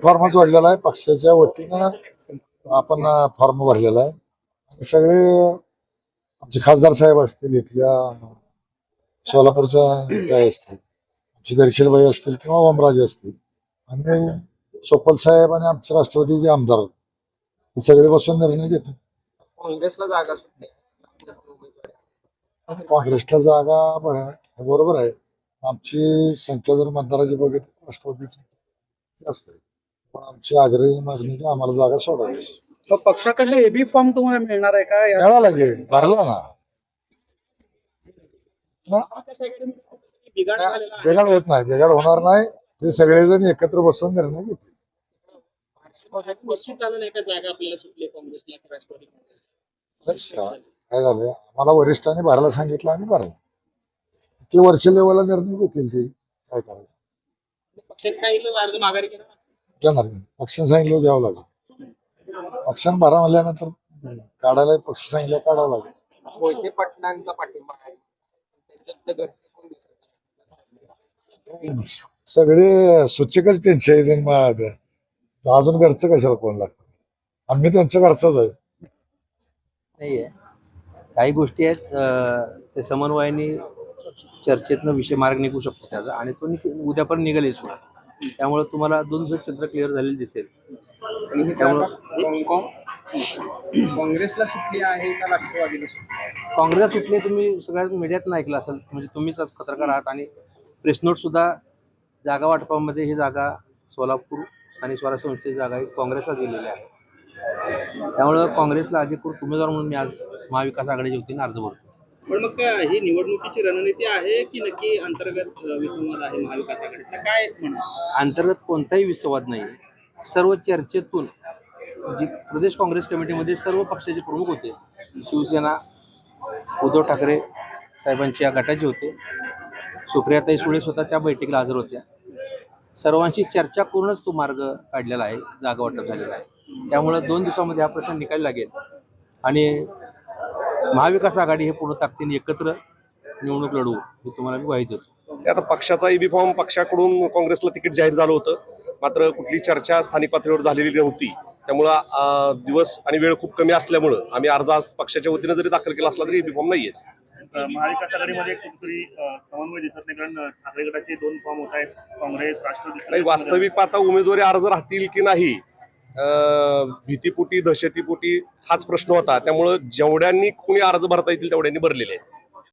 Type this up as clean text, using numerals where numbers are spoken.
Form जोडलेला आहे पक्षाच्या वतीनं आपण फॉर्म भरलेला आहे आणि सगळे आमचे खासदार साहेब असतील इथल्या सोलापूरच्या काय असतील आमचे दर्शीलबाई असतील किंवा ओमराजे असतील आणि सोपल साहेब आणि आमचे राष्ट्रवादीचे आमदार हे सगळे बसून निर्णय घेतात. काँग्रेसला जागा सुटली. काँग्रेसला जागा बरोबर आहे. आमची संख्या जर मतदाराची बघितली राष्ट्रवादीची जास्त आहे, पण आमची आग्रही मागणी की आम्हाला जागा सोडावी. पक्षाकडले एबी फॉर्म तुम्हाला मिळणार आहे का? मिळाला लागेल भरला ना बिघाड होत नाही, बिघाड होणार नाही. ते सगळेजण एकत्र बसून निर्णय घेतील. निश्चित झालं नाही का जागा आपल्याला सुटली काँग्रेसला की राष्ट्रवादी काँग्रेस? काय झालं, आम्हाला वरिष्ठांनी भरायला सांगितलं, आम्ही भरला. ते वरच्या लेवलला निर्णय घेतील. ते काय करायचं पक्षात सांगितलं अर्ज माघारी केला घेणार नाही. पक्षाने सांगितलं घ्यावं लागेल. पक्षाने भरा म्हणल्यानंतर काढायला पक्ष सांगितलं काढावं लागेल. मोहिते पाटलांचा पाठिंबा आहे, त्यांच्यात घरचे कोण दिसत नाही. सगळे सूचकच त्यांचे आहेत. मग अजून घरचं कशाला कोण लागतं? आम्ही त्यांच्या घरचाच आहे. नाहीये, काही गोष्टी आहेत ते समन्वयाने चर्चेतनं विषय मार्ग निघू शकतो त्याचा, आणि तो उद्यापर्यंत निघेल सुद्धा. त्यामुळे तुम्हाला दोन चित्र क्लिअर झालेलं दिसेल. काँग्रेसला सुटली आहे का राष्ट्रवादीला सुटली? काँग्रेसला सुटले तुम्ही सगळ्याच मीडियातनं ऐकलं असेल, म्हणजे तुम्हीच पत्रकार आहात आणि प्रेस नोट सुद्धा जागा वाटपामध्ये ही जागा सोलापूर स्थानिक स्वराज्य संस्थेची जागा ही काँग्रेसला दिलेली आहे. त्यामुळं काँग्रेसला अधिकृत उमेदवार म्हणून मी आज महाविकास आघाडीच्या वतीने अर्ज भरतो. पण मग ही निवडणुकीची रणनीती आहे की नक्की अंतर्गत विसंवाद आहे महाविकास आघाडीचा? काय म्हणा, अंतर्गत कोणताही विसंवाद नाही. सर्व चर्चेतून जी प्रदेश काँग्रेस कमिटीमध्ये सर्व पक्षाचे प्रमुख होते, शिवसेना उद्धव ठाकरे साहेबांच्या गटाचे होते, सुप्रियाताई सुळे स्वतः त्या बैठकीला हजर होत्या. सर्वांशी चर्चा करूनच तो मार्ग काढलेला आहे, जागा वाटप झालेला आहे. त्यामुळं 2 दिवसामध्ये हा प्रश्न निकाली लागेल आणि महाविकास आघाडी हे पूर्ण ताकदीने एकत्र निवडणूक लढवू हे तुम्हाला मी ग्वाही देतो. आता पक्षाचा ईबी फॉर्म पक्षाकडून काँग्रेसला तिकीट जाहीर झालं होतं, मात्र कुठली चर्चा स्थानिक पातळीवर झालेली नव्हती. त्यामुळं दिवस आणि वेळ खूप कमी असल्यामुळं आम्ही अर्ज आज पक्षाच्या वतीनं जरी दाखल केला असला तरी ईबी फॉर्म नाहीये. महाविकास आघाडीमध्ये कुठेतरी समन्वय दिसत नाही, कारण ठाकरे गटाचे 2 फॉर्म होत आहेत, काँग्रेस राष्ट्रवादी. नाही, वास्तविक पाहता उमेदवारी अर्ज राहतील की नाही भीतीपोटी दहशतीपोटी हाच प्रश्न होता. त्यामुळं जेवढ्यांनी कोणी अर्ज भरता येतील तेवढ्यांनी भरलेले आहेत.